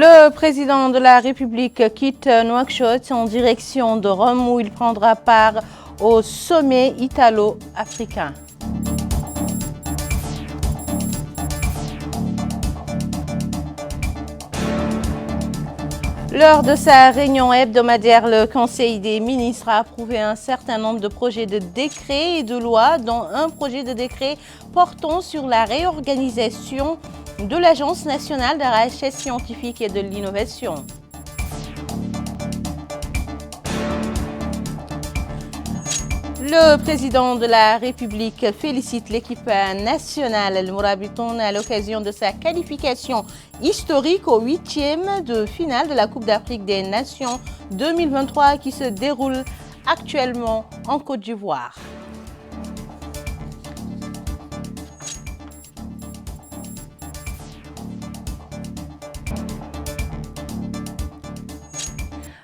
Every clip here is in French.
Le président de la République quitte Nouakchott en direction de Rome où il prendra part au sommet italo-africain. Lors de sa réunion hebdomadaire, le Conseil des ministres a approuvé un certain nombre de projets de décrets et de lois, dont un projet de décret portant sur la réorganisation de l'Agence nationale de la recherche scientifique et de l'innovation. Le président de la République félicite l'équipe nationale Al-Mourabitoun à l'occasion de sa qualification historique au 8e de finale de la Coupe d'Afrique des Nations 2023 qui se déroule actuellement en Côte d'Ivoire.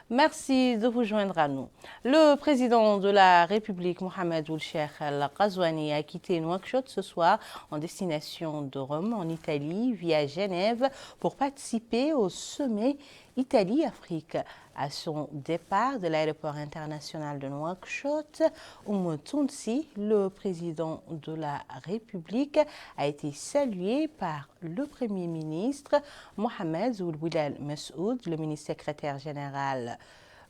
Merci de vous joindre à nous. Le président de la République, Mohamed Ould Cheikh Al-Ghazouani, a quitté Nouakchott ce soir en destination de Rome, en Italie, via Genève, pour participer au sommet Italie-Afrique. À son départ de l'aéroport international de Nouakchott, Tounsi, le président de la République, a été salué par le Premier ministre Mohamed Ould Bilal Messoud, le ministre secrétaire général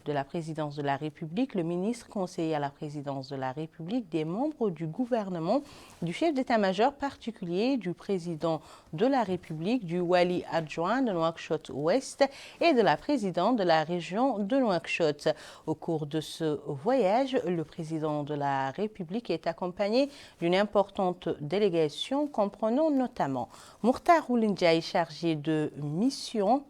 de la présidence de la République, le ministre conseiller à la présidence de la République, des membres du gouvernement, du chef d'état-major particulier, du président de la République, du wali adjoint de Nouakchott-Ouest et de la présidente de la région de Nouakchott. Au cours de ce voyage, le président de la République est accompagné d'une importante délégation comprenant notamment Mokhtar Ould Ndiaye, chargé de mission,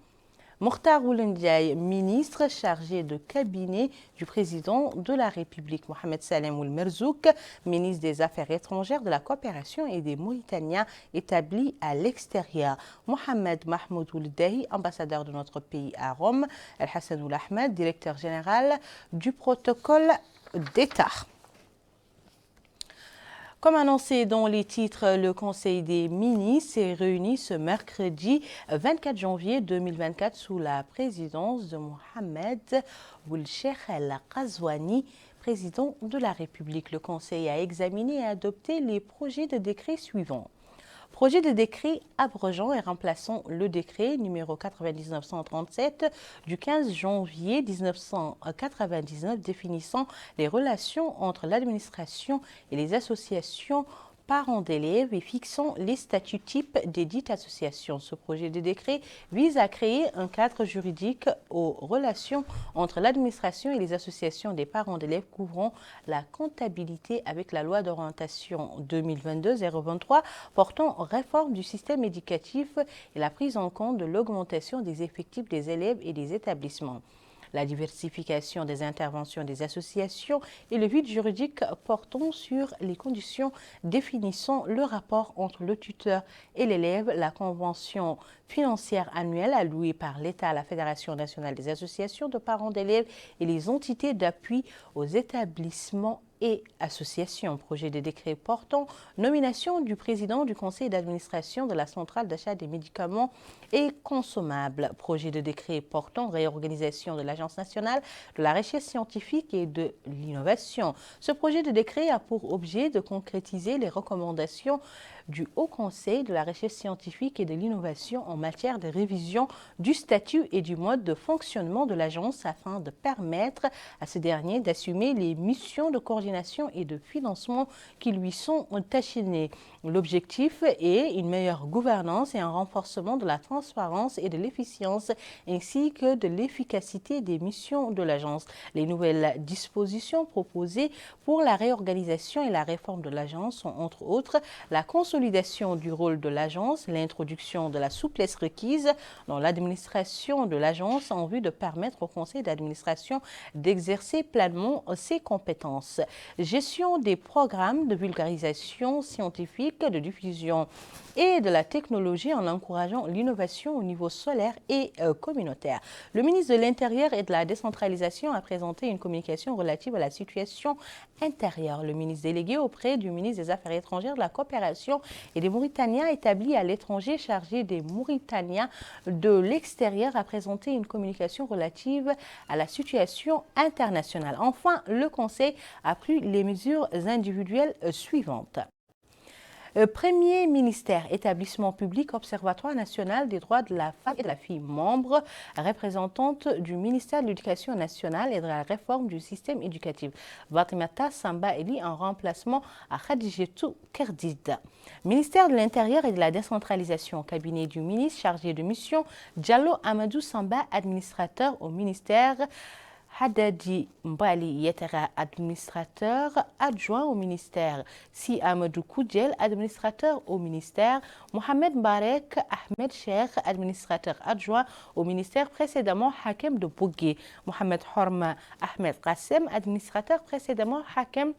Mokhtar Ould Ndiaye, ministre chargé de cabinet du président de la République, Mohamed Salem Ould Merzouk, ministre des Affaires étrangères, de la coopération et des Mauritaniens établis à l'extérieur, Mohamed Mahmoud Ould Dahi, ambassadeur de notre pays à Rome, El Hassan Ould Ahmed, directeur général du protocole d'État. Comme annoncé dans les titres, le Conseil des ministres s'est réuni ce mercredi 24 janvier 2024 sous la présidence de Mohamed Ould Cheikh Al-Ghazouani, président de la République. Le Conseil a examiné et adopté les projets de décret suivants. Projet de décret abrogeant et remplaçant le décret numéro 99-137 du 15 janvier 1999 définissant les relations entre l'administration et les associations parents d'élèves et fixant les statuts types des dites associations. Ce projet de décret vise à créer un cadre juridique aux relations entre l'administration et les associations des parents d'élèves couvrant la comptabilité avec la loi d'orientation 2022-023 portant réforme du système éducatif et la prise en compte de l'augmentation des effectifs des élèves et des établissements. La diversification des interventions des associations et le vide juridique portant sur les conditions définissant le rapport entre le tuteur et l'élève, la convention financière annuelle allouée par l'État à la Fédération nationale des associations de parents d'élèves et les entités d'appui aux établissements et associations. Projet de décret portant nomination du président du conseil d'administration de la centrale d'achat des médicaments et consommables. Projet de décret portant réorganisation de l'Agence nationale de la recherche scientifique et de l'innovation. Ce projet de décret a pour objet de concrétiser les recommandations du Haut Conseil de la recherche scientifique et de l'innovation en matière de révision du statut et du mode de fonctionnement de l'agence afin de permettre à ce dernier d'assumer les missions de coordination et de financement qui lui sont assignés. L'objectif est une meilleure gouvernance et un renforcement de la transparence et de l'efficience ainsi que de l'efficacité des missions de l'agence. Les nouvelles dispositions proposées pour la réorganisation et la réforme de l'agence sont entre autres la consolidation du rôle de l'agence, l'introduction de la souplesse requise dans l'administration de l'agence en vue de permettre au conseil d'administration d'exercer pleinement ses compétences. Gestion des programmes de vulgarisation scientifique, de diffusion et de la technologie en encourageant l'innovation au niveau solaire et communautaire. Le ministre de l'Intérieur et de la décentralisation a présenté une communication relative à la situation intérieure. Le ministre délégué auprès du ministre des Affaires étrangères, de la coopération et des Mauritaniens établis à l'étranger chargés des Mauritaniens de l'extérieur a présenté une communication relative à la situation internationale. Enfin, le Conseil a pris les mesures individuelles suivantes. Premier ministère, établissement public, Observatoire national des droits de la femme et de la fille, membre, représentante du ministère de l'Éducation nationale et de la réforme du système éducatif. Fatimata Samba Eli en remplacement à Khadijetou Kerdid. Ministère de l'Intérieur et de la décentralisation, cabinet du ministre chargé de mission, Diallo Amadou Samba, administrateur au ministère. Haddadi Mbali Yetera, administrateur adjoint au ministère. Si Amadou Koudjel, administrateur au ministère. Mohamed Barek Ahmed Cheikh, administrateur adjoint au ministère, précédemment Hakem de Bougué. Mohamed Horma Ahmed Qassem, administrateur précédemment Hakem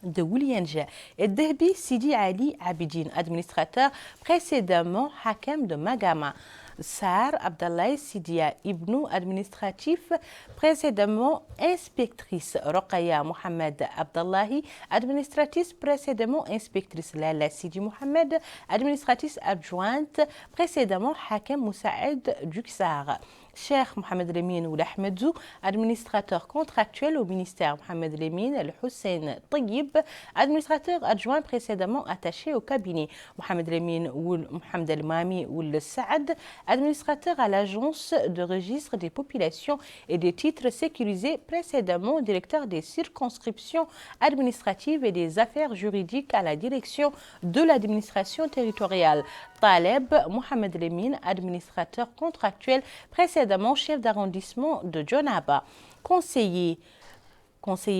de Woulianja. Et Dehbi Sidi Ali Abidine, administrateur précédemment Hakem de Magama. Sar Abdallah Sidia Ibnou, administratif, précédemment inspectrice. Roqaya Mohamed Abdallahi, administratrice, précédemment inspectrice. Lala Sidi Mohamed, administratrice adjointe, précédemment Hakem Moussaïd Duksar. Cheikh Mohamed Lemine Oulahmedzou, administrateur contractuel au ministère. Mohamed Lemine El Hussein Tayyib, administrateur adjoint précédemment attaché au cabinet. Mohamed Lemine Oul Mohamed El Mami Oul Saad, administrateur à l'agence de registre des populations et des titres sécurisés, précédemment directeur des circonscriptions administratives et des affaires juridiques à la direction de l'administration territoriale. Taleb Mohamed Lemine, administrateur contractuel, précédemment chef d'arrondissement de Djonaba. Conseiller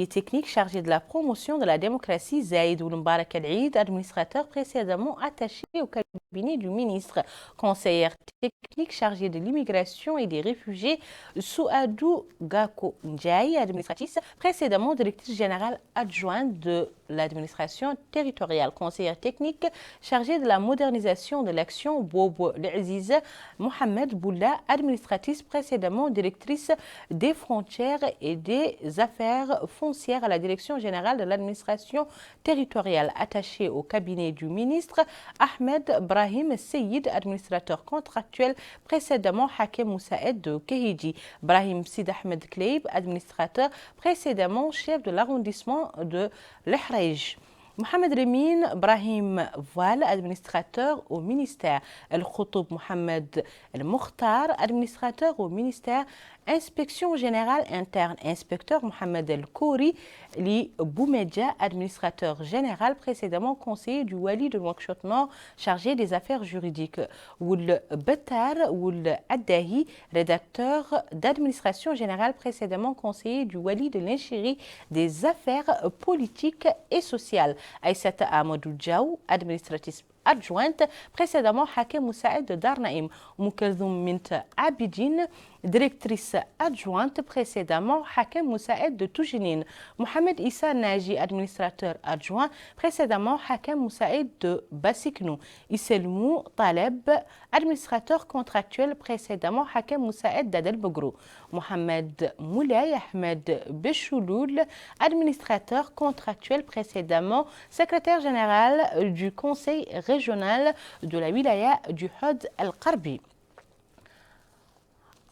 technique chargé de la promotion de la démocratie, Zaïd Mbarak El-Eid, administrateur précédemment attaché au cabinet du ministre. Conseillère technique chargée de l'immigration et des réfugiés, Souadou Gako Ndjaï, administratrice précédemment directrice générale adjointe de l'administration territoriale. Conseillère technique chargée de la modernisation de l'action, Bobo L'Aziz Mohamed Boula, administratrice précédemment directrice des frontières et des affaires foncières à la direction générale de l'administration territoriale, attachée au cabinet du ministre. Ahmed Brahim Seyid, administrateur contractuel, précédemment Hakem Moussaïd de Kehiji. Brahim Sid Ahmed Kleib, administrateur précédemment chef de l'arrondissement de l'Ehrej. Mohamed Lemine Brahim Voile, administrateur au ministère. El Khoutoub Mohamed El Mokhtar, administrateur au ministère. Inspection générale interne, inspecteur Mohamed El Kouri, Li Boumedja, administrateur général, précédemment conseiller du Wali de Nouakchott Nord, chargé des affaires juridiques. Oul Betar, Oul Addahi, rédacteur d'administration générale, précédemment conseiller du Wali de l'Inchiri des affaires politiques et sociales. Aïssata Amadou Djaou, administratrice adjointe, précédemment Hakem Moussaïd de Darnaïm. Moukaldoum Mint Abidine, directrice adjointe, précédemment Hakem Moussaïd de Toujinine. Mohamed Issa Naji, administrateur adjoint, précédemment Hakem Moussaïd de Bassiknou. Isselmou Taleb, administrateur contractuel, précédemment Hakem Moussaïd d'Adel Bogrou. Mohamed Moulay Ahmed Béchouloul, administrateur contractuel, précédemment secrétaire général du conseil régional de la wilaya du Hod El-Qarbi.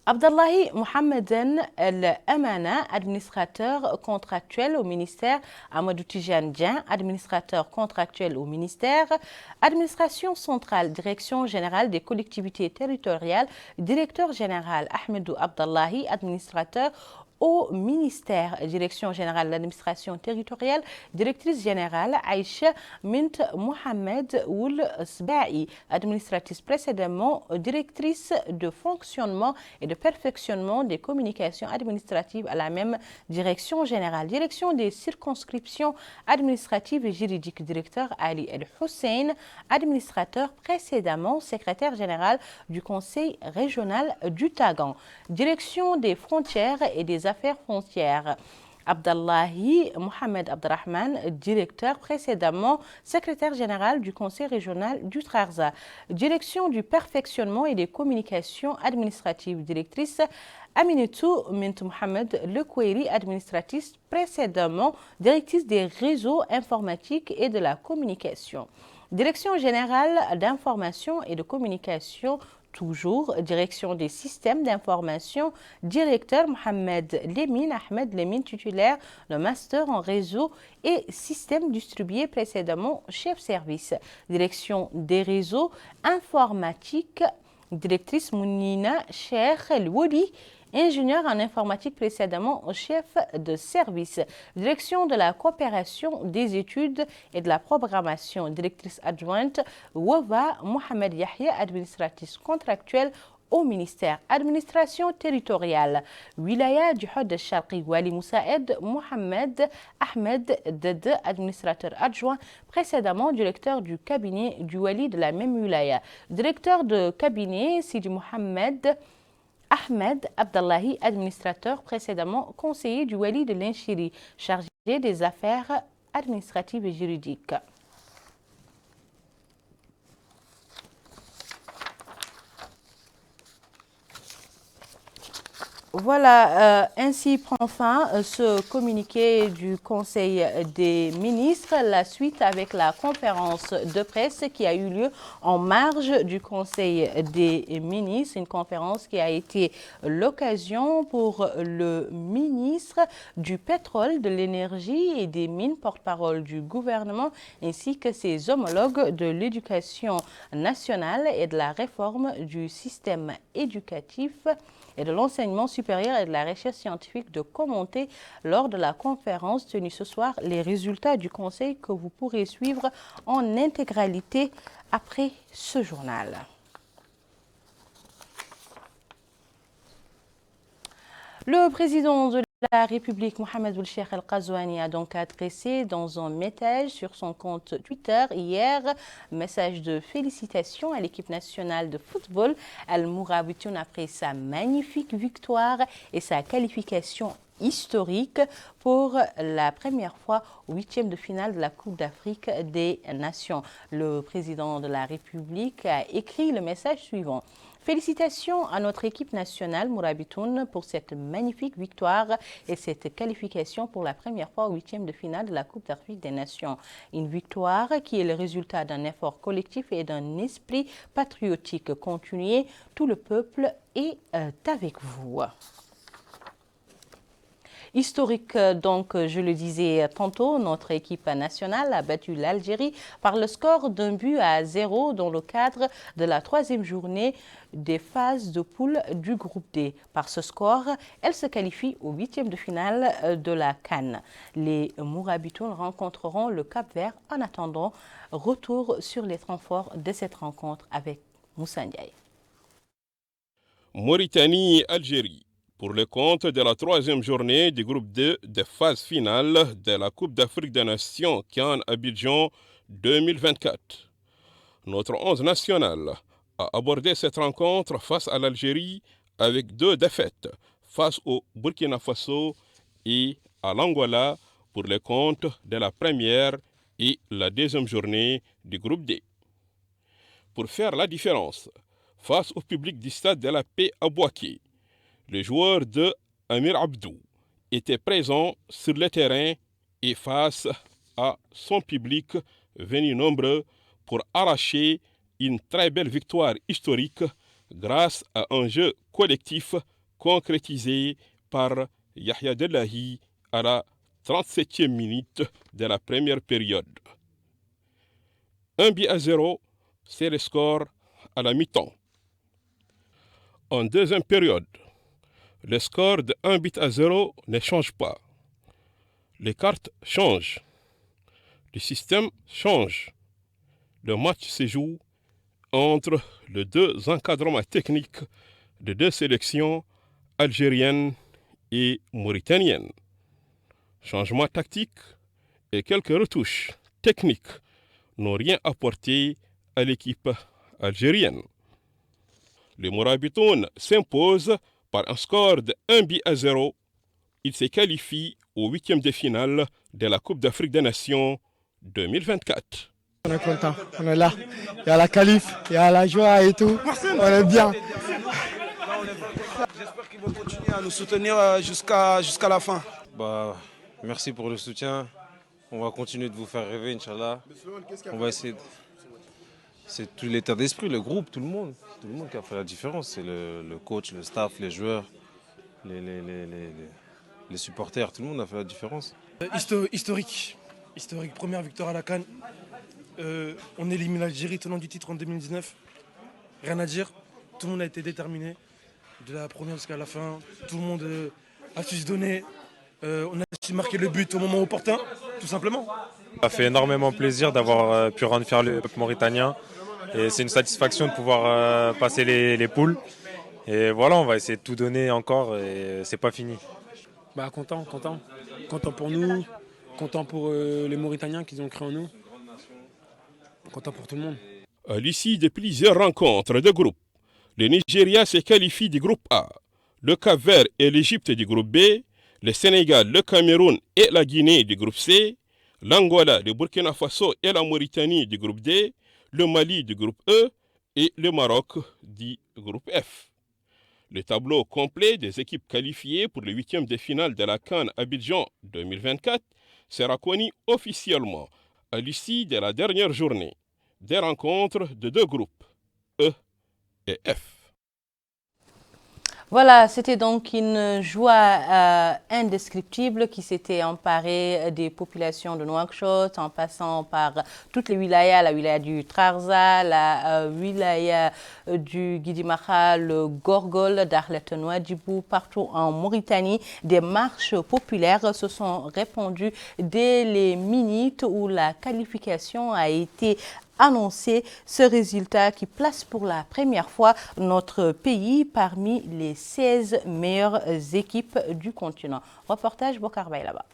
Abdallahi Mohamedan El-Amana, administrateur contractuel au ministère. Amadou Tijan Dien, administrateur contractuel au ministère. Administration centrale, direction générale des collectivités territoriales. Directeur général Ahmedou Abdallahi, administrateur au ministère, direction générale de l'administration territoriale, directrice générale Aïcha Mint Mohamed Oul Sbaï, administratrice précédemment, directrice de fonctionnement et de perfectionnement des communications administratives à la même direction générale, direction des circonscriptions administratives et juridiques, directeur Ali El Hussein, administrateur précédemment, secrétaire général du conseil régional du Tagan, direction des frontières et des affaires foncières. Abdallahi Mohamed Abdrahman, directeur précédemment secrétaire général du conseil régional du Trarza. Direction du perfectionnement et des communications administratives, directrice Aminetou Mint Mohamed Lekoueri, administratrice précédemment directrice des réseaux informatiques et de la communication. Direction générale d'information et de communication, toujours, direction des systèmes d'information, directeur Mohamed Lemine, Ahmed Lemine, titulaire de master en réseau et système distribué précédemment chef service. Direction des réseaux informatiques, directrice Mounina Cheikh El-Wodi, ingénieur en informatique précédemment chef de service. Direction de la coopération des études et de la programmation, directrice adjointe Wova Mohamed Yahya, administratrice contractuelle au ministère. Administration territoriale, Wilaya du Hod Sharqi, Wali Moussaed Mohamed Ahmed Dede, administrateur adjoint, précédemment directeur du cabinet du Wali de la même Wilaya. Directeur de cabinet, Sidi Mohamed Ahmed Abdallahi, administrateur, précédemment conseiller du Wali de l'Inchiri, chargé des affaires administratives et juridiques. Voilà, ainsi prend fin ce communiqué du Conseil des ministres. La suite avec la conférence de presse qui a eu lieu en marge du Conseil des ministres. Une conférence qui a été l'occasion pour le ministre du pétrole, de l'énergie et des mines, porte-parole du gouvernement, ainsi que ses homologues de l'éducation nationale et de la réforme du système éducatif et de l'enseignement supérieur et de la recherche scientifique de commenter lors de la conférence tenue ce soir les résultats du Conseil que vous pourrez suivre en intégralité après ce journal. Le président de la République, Mohamed Ould-Cheikh El-Ghazouani, a donc adressé dans un message sur son compte Twitter hier message de félicitations à l'équipe nationale de football Al-Mourabitoun après sa magnifique victoire et sa qualification historique pour la première fois au 8e de finale de la Coupe d'Afrique des Nations. Le président de la République a écrit le message suivant. Félicitations à notre équipe nationale Mourabitoun pour cette magnifique victoire et cette qualification pour la première fois au 8e de finale de la Coupe d'Afrique des Nations. Une victoire qui est le résultat d'un effort collectif et d'un esprit patriotique continué. Tout le peuple est avec vous. Historique, donc, je le disais tantôt, notre équipe nationale a battu l'Algérie par le score d'1-0 dans le cadre de la 3e journée des phases de poule du groupe D. Par ce score, elle se qualifie au 8e de finale de la CAN. Les Mourabitoun rencontreront le Cap-Vert en attendant retour sur les temps forts de cette rencontre avec Moussa Ndiaye. Mauritanie-Algérie. Pour le compte de la 3e journée du groupe 2 des phases finales de la Coupe d'Afrique des Nations CAN Abidjan 2024. Notre 11 national a abordé cette rencontre face à l'Algérie avec 2 défaites face au Burkina Faso et à l'Angola pour le compte de la première et la 2e journée du groupe D. Pour faire la différence, face au public du stade de la Paix à Bouaké, le joueur de Amir Abdou était présent sur le terrain et face à son public venu nombreux pour arracher une très belle victoire historique grâce à un jeu collectif concrétisé par Yahya Dellahi à la 37e minute de la première période. 1-0, c'est le score à la mi-temps. En deuxième période, le score de 1-0 ne change pas. Les cartes changent. Le système change. Le match se joue entre les 2 encadrements techniques de 2 sélections algériennes et mauritaniennes. Changement tactique et quelques retouches techniques n'ont rien apporté à l'équipe algérienne. Les Mourabitoun s'imposent par un score de 1-0. Il se qualifie au 8e de finale de la Coupe d'Afrique des Nations 2024. On est content, on est là. Il y a la qualif, il y a la joie et tout. On est bien. J'espère qu'ils vont continuer à nous soutenir jusqu'à la fin. Merci pour le soutien. On va continuer de vous faire rêver, Inch'Allah. On va essayer de... C'est tout l'état d'esprit, le groupe, tout le monde qui a fait la différence. C'est le coach, le staff, les joueurs, les supporters, tout le monde a fait la différence. Historique, première victoire à la CAN. On élimine l'Algérie tenant du titre en 2019. Rien à dire, tout le monde a été déterminé. De la première jusqu'à la fin, tout le monde a su se donner. On a su marquer le but au moment opportun, tout simplement. Ça fait énormément plaisir d'avoir pu rendre fier le peuple mauritanien. Et c'est une satisfaction de pouvoir passer les poules. Et voilà, on va essayer de tout donner encore et c'est pas fini. Content pour nous, content pour les Mauritaniens qu'ils ont cru en nous, content pour tout le monde. À l'issue de plusieurs rencontres de groupe, le Nigeria se qualifie du groupe A, le Cap-Vert et l'Égypte du groupe B, le Sénégal, le Cameroun et la Guinée du groupe C, l'Angola, le Burkina Faso et la Mauritanie du groupe D, le Mali du groupe E et le Maroc du groupe F. Le tableau complet des équipes qualifiées pour le huitième de finale de la CAN Abidjan 2024 sera connu officiellement à l'issue de la dernière journée des rencontres de deux groupes, E et F. Voilà, c'était donc une joie indescriptible qui s'était emparée des populations de Nouakchott en passant par toutes les wilayas, la wilaya du Trarza, la wilaya du Guidimaha, le Gorgol, Dakhlet Nouadhibou, partout en Mauritanie. Des marches populaires se sont répandues dès les minutes où la qualification a été annoncer ce résultat qui place pour la première fois notre pays parmi les 16 meilleures équipes du continent. Reportage Bokar là-bas.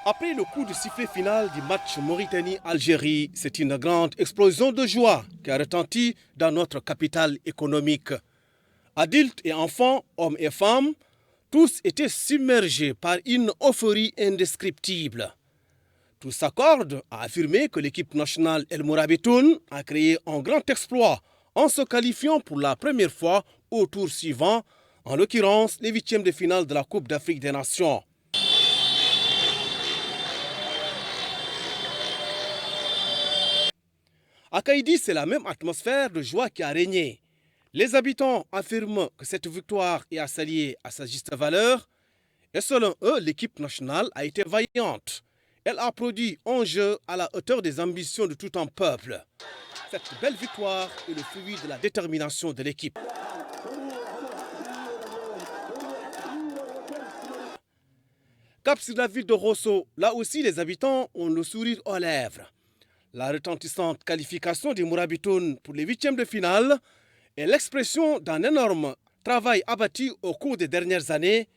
Après le coup de sifflet final du match Mauritanie-Algérie, c'est une grande explosion de joie qui a retenti dans notre capitale économique. Adultes et enfants, hommes et femmes, tous étaient submergés par une euphorie indescriptible. Tous s'accordent à affirmer que l'équipe nationale El Mourabitoun a créé un grand exploit en se qualifiant pour la première fois au tour suivant, en l'occurrence les huitièmes de finale de la Coupe d'Afrique des Nations. À Kaïdi, c'est la même atmosphère de joie qui a régné. Les habitants affirment que cette victoire est à s'allier à sa juste valeur et selon eux, l'équipe nationale a été vaillante. Elle a produit un jeu à la hauteur des ambitions de tout un peuple. Cette belle victoire est le fruit de la détermination de l'équipe. Cap sur la ville de Rosso, là aussi les habitants ont le sourire aux lèvres. La retentissante qualification des Mourabitoun pour les huitièmes de finale est l'expression d'un énorme travail abattu au cours des dernières années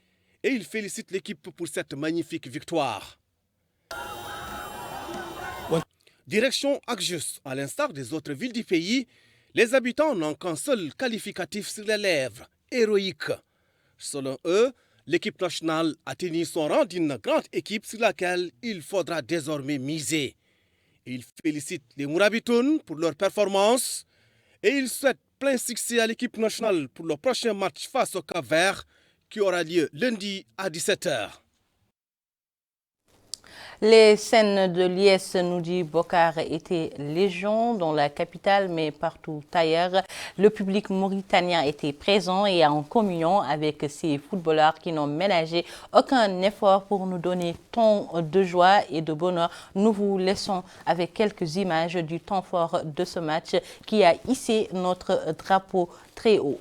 et ils félicitent l'équipe pour cette magnifique victoire. Direction Akjus, à l'instar des autres villes du pays, les habitants n'ont qu'un seul qualificatif sur les lèvres, héroïque. Selon eux, l'équipe nationale a tenu son rang d'une grande équipe sur laquelle il faudra désormais miser. Ils félicitent les Mourabitoun pour leur performance et ils souhaitent plein succès à l'équipe nationale pour le prochain match face au Cap-Vert qui aura lieu lundi à 17h. Les scènes de liesse, nous dit Bokar, étaient légion dans la capitale, mais partout ailleurs. Le public mauritanien était présent et en communion avec ces footballeurs qui n'ont ménagé aucun effort pour nous donner tant de joie et de bonheur. Nous vous laissons avec quelques images du temps fort de ce match qui a hissé notre drapeau très haut.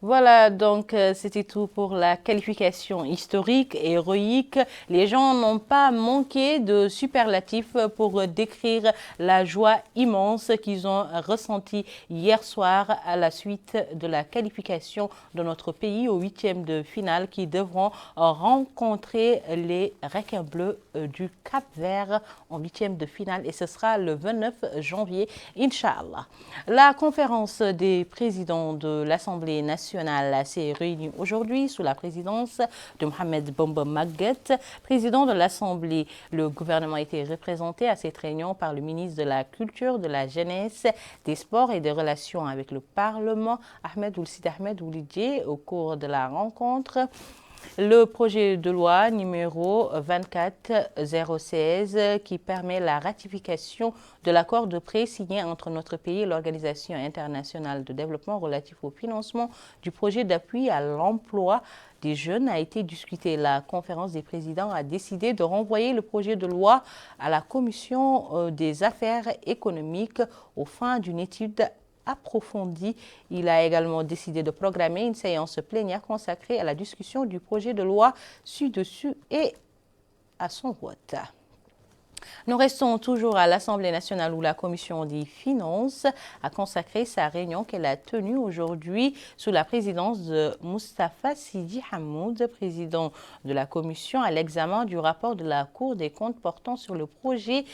Voilà, donc c'était tout pour la qualification historique et héroïque. Les gens n'ont pas manqué de superlatifs pour décrire la joie immense qu'ils ont ressentie hier soir à la suite de la qualification de notre pays au 8e de finale qui devront rencontrer les requins bleus du Cap-Vert en 8e de finale et ce sera le 29 janvier, Inch'Allah. La conférence des présidents de l'Assemblée nationale s'est réunie aujourd'hui sous la présidence de Mohamed Bombo Maguette, président de l'Assemblée. Le gouvernement a été représenté à cette réunion par le ministre de la Culture, de la Jeunesse, des Sports et des Relations avec le Parlement, Ahmed Ould Ahmed Oulidje. Au cours de la rencontre, le projet de loi numéro 24016 qui permet la ratification de l'accord de prêt signé entre notre pays et l'Organisation internationale de développement relatif au financement du projet d'appui à l'emploi des jeunes a été discuté. La conférence des présidents a décidé de renvoyer le projet de loi à la commission des affaires économiques aux fins d'une étude approfondie. Il a également décidé de programmer une séance plénière consacrée à la discussion du projet de loi ci-dessus et à son vote. Nous restons toujours à l'Assemblée nationale où la Commission des finances a consacré sa réunion qu'elle a tenue aujourd'hui sous la présidence de Moustapha Sidi Hamoud, président de la Commission, à l'examen du rapport de la Cour des comptes portant sur le projet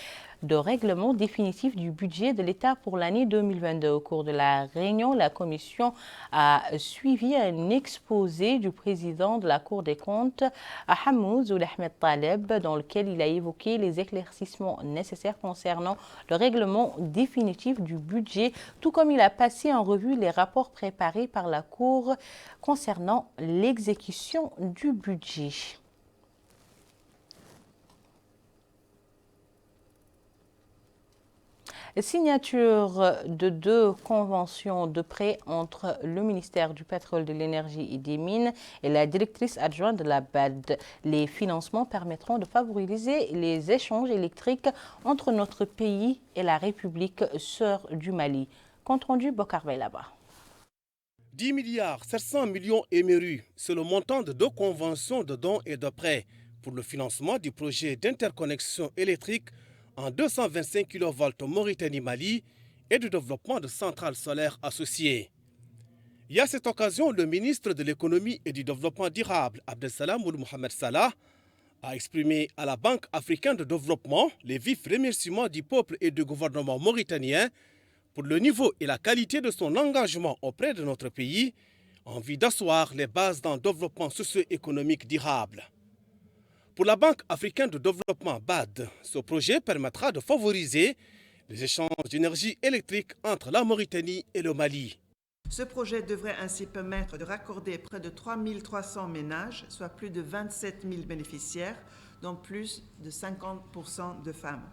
de règlement définitif du budget de l'État pour l'année 2022. Au cours de la réunion, la Commission a suivi un exposé du président de la Cour des comptes, Hamoud Ould Ahmed Taleb, dans lequel il a évoqué les éclaircissements nécessaires concernant le règlement définitif du budget, tout comme il a passé en revue les rapports préparés par la Cour concernant l'exécution du budget. Signature de 2 conventions de prêt entre le ministère du Pétrole, de l'Énergie et des Mines et la directrice adjointe de la BAD. Les financements permettront de favoriser les échanges électriques entre notre pays et la République sœur du Mali. Compte rendu Bokar Baylaba. 10 milliards 700 millions émerus, c'est le montant de 2 conventions de dons et de prêts pour le financement du projet d'interconnexion électrique en 225 kV Mauritanie-Mali et du développement de centrales solaires associées. Et à cette occasion, le ministre de l'économie et du développement durable, Abdessalam Ould Mohamed Salah, a exprimé à la Banque africaine de développement les vifs remerciements du peuple et du gouvernement mauritanien pour le niveau et la qualité de son engagement auprès de notre pays en vue d'asseoir les bases d'un développement socio-économique durable. Pour la Banque africaine de développement BAD, ce projet permettra de favoriser les échanges d'énergie électrique entre la Mauritanie et le Mali. Ce projet devrait ainsi permettre de raccorder près de 3 300 ménages, soit plus de 27 000 bénéficiaires, dont plus de 50% de femmes.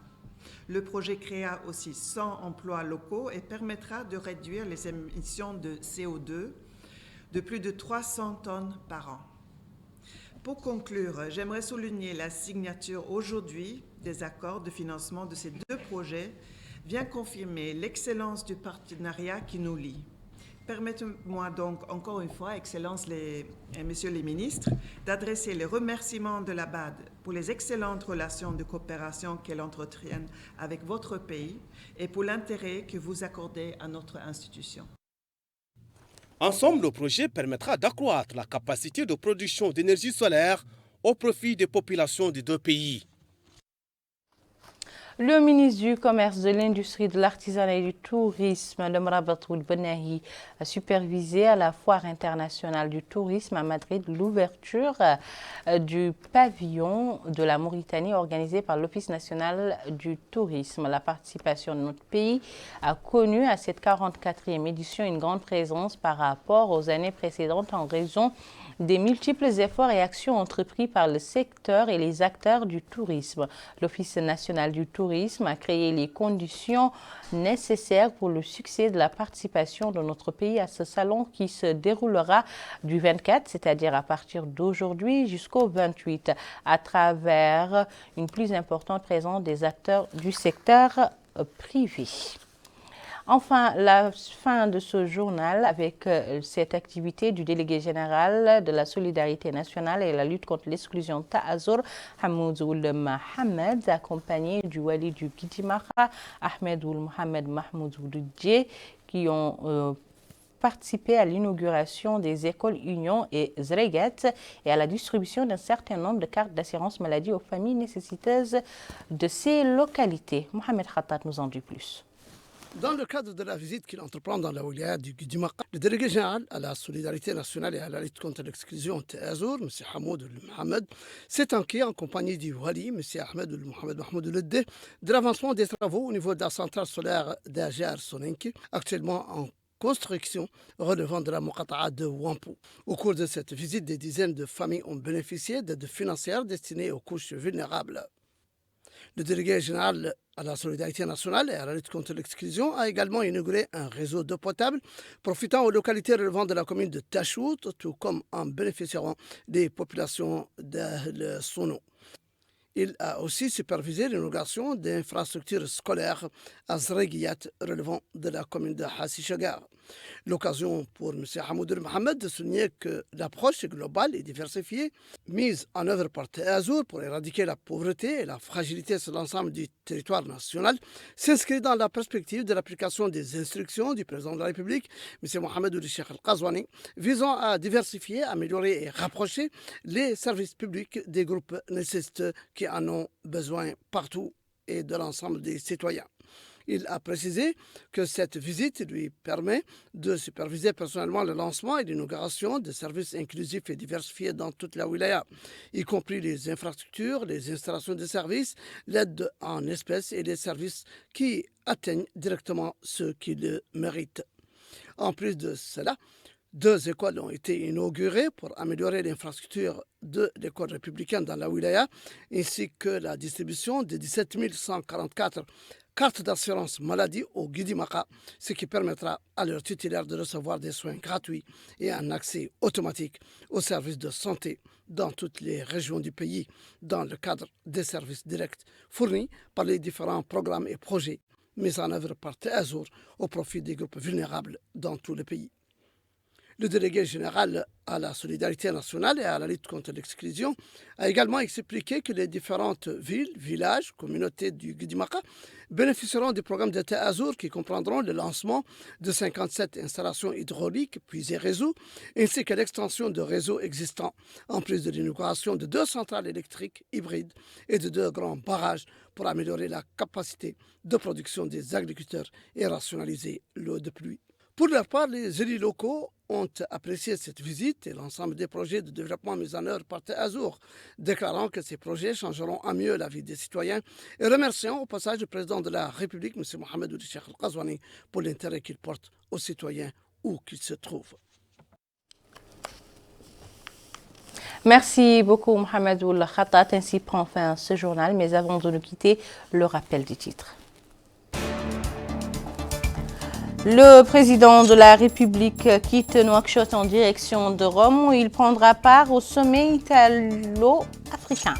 Le projet créera aussi 100 emplois locaux et permettra de réduire les émissions de CO2 de plus de 300 tonnes par an. Pour conclure, j'aimerais souligner la signature aujourd'hui des accords de financement de ces 2 projets vient confirmer l'excellence du partenariat qui nous lie. Permettez-moi donc encore une fois, Excellences et Messieurs les ministres, d'adresser les remerciements de la BAD pour les excellentes relations de coopération qu'elle entretient avec votre pays et pour l'intérêt que vous accordez à notre institution. En somme, le projet permettra d'accroître la capacité de production d'énergie solaire au profit des populations des 2 pays. Le ministre du Commerce, de l'Industrie, de l'Artisanat et du Tourisme, le Mrabat Ould Benahi, a supervisé à la Foire internationale du tourisme à Madrid l'ouverture du pavillon de la Mauritanie organisé par l'Office national du tourisme. La participation de notre pays a connu à cette 44e édition une grande présence par rapport aux années précédentes en raison des multiples efforts et actions entrepris par le secteur et les acteurs du tourisme. L'Office national du tourisme a créé les conditions nécessaires pour le succès de la participation de notre pays à ce salon qui se déroulera du 24, c'est-à-dire à partir d'aujourd'hui jusqu'au 28, à travers une plus importante présence des acteurs du secteur privé. Enfin, la fin de ce journal avec cette activité du délégué général de la solidarité nationale et la lutte contre l'exclusion Ta'azur, Hamoud Ould Mohamed, accompagné du wali du Gidimara, Ahmed Ould Mohamed Mahmoud Ould, qui ont participé à l'inauguration des écoles Union et Zreguet et à la distribution d'un certain nombre de cartes d'assurance maladie aux familles nécessiteuses de ces localités. Mohamed Khattat nous en dit plus. Dans le cadre de la visite qu'il entreprend dans la wilaya du Gidimaka, le délégué général à la solidarité nationale et à la lutte contre l'exclusion Ta'azur, M. Hamoud Ould Mohamed, s'est enquis en compagnie du wali, M. Ahmed Ould Mohamed Mahmoud Ould, de l'avancement des travaux au niveau de la centrale solaire d'Ajar Sonenki, actuellement en construction relevant de la Muqata'a de Wampo. Au cours de cette visite, des dizaines de familles ont bénéficié d'aides financières destinées aux couches vulnérables. Le délégué général à la solidarité nationale et à la lutte contre l'exclusion a également inauguré un réseau d'eau potable profitant aux localités relevant de la commune de Tachout, tout comme en bénéficieront des populations de Sono. Il a aussi supervisé l'inauguration d'infrastructures scolaires à Zreguiat relevant de la commune de Hassi-Chagar. L'occasion pour M. Hamoud Ould Mohamed de souligner que l'approche globale et diversifiée mise en œuvre par Ta'azur pour éradiquer la pauvreté et la fragilité sur l'ensemble du territoire national s'inscrit dans la perspective de l'application des instructions du président de la République, M. Mohamed Ould Cheikh Al-Qazouani, visant à diversifier, améliorer et rapprocher les services publics des groupes nécessiteux qui en ont besoin partout et de l'ensemble des citoyens. Il a précisé que cette visite lui permet de superviser personnellement le lancement et l'inauguration de services inclusifs et diversifiés dans toute la wilaya, y compris les infrastructures, les installations de services, l'aide en espèces et les services qui atteignent directement ceux qui le méritent. En plus de cela, 2 écoles ont été inaugurées pour améliorer l'infrastructure de l'école républicaine dans la wilaya, ainsi que la distribution de 17 144 cartes d'assurance maladie au Gidimaka, ce qui permettra à leurs titulaires de recevoir des soins gratuits et un accès automatique aux services de santé dans toutes les régions du pays, dans le cadre des services directs fournis par les différents programmes et projets mis en œuvre par Ta'azur au profit des groupes vulnérables dans tout le pays. Le délégué général à la solidarité nationale et à la lutte contre l'exclusion a également expliqué que les différentes villes, villages, communautés du Gidimaka bénéficieront du programme de Ta'azur qui comprendront le lancement de 57 installations hydrauliques puisées réseau, ainsi que l'extension de réseaux existants, en plus de l'inauguration de 2 centrales électriques hybrides et de 2 grands barrages pour améliorer la capacité de production des agriculteurs et rationaliser l'eau de pluie. Pour leur part, les élus locaux ont apprécié cette visite et l'ensemble des projets de développement mis en œuvre par Ta'azur, déclarant que ces projets changeront à mieux la vie des citoyens et remerciant au passage le président de la République, M. Mohamed Ould Cheikh Al-Qazouani, pour l'intérêt qu'il porte aux citoyens où qu'ils se trouvent. Merci beaucoup Mohamed Ould Khattat. Ainsi prend fin ce journal, mais avant de nous quitter, le rappel des titres. Le président de la République quitte Nouakchott en direction de Rome où il prendra part au sommet italo-africain.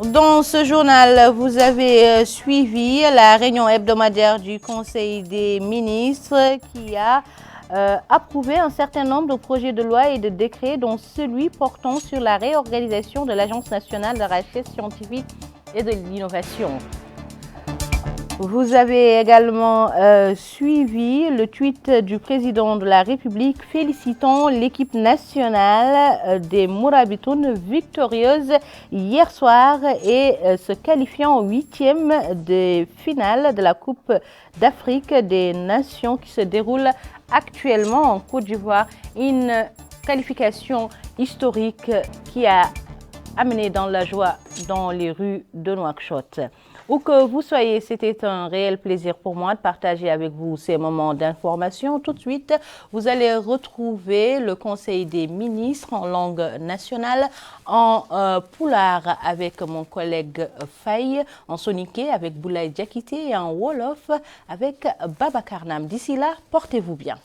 Dans ce journal, vous avez suivi la réunion hebdomadaire du Conseil des ministres qui a approuvé un certain nombre de projets de loi et de décrets, dont celui portant sur la réorganisation de l'Agence nationale de la recherche scientifique et de l'innovation. Vous avez également suivi le tweet du président de la République félicitant l'équipe nationale des Mourabitoun victorieuse hier soir et se qualifiant en 8e de finale de la Coupe d'Afrique des Nations qui se déroule actuellement en Côte d'Ivoire. Une qualification historique qui a amené dans la joie dans les rues de Nouakchott. Où que vous soyez, c'était un réel plaisir pour moi de partager avec vous ces moments d'information. Tout de suite, vous allez retrouver le Conseil des ministres en langue nationale, en Poulard avec mon collègue Faye, en Soniké avec Boulaye Diakité et en Wolof avec Baba Karnam. D'ici là, portez-vous bien.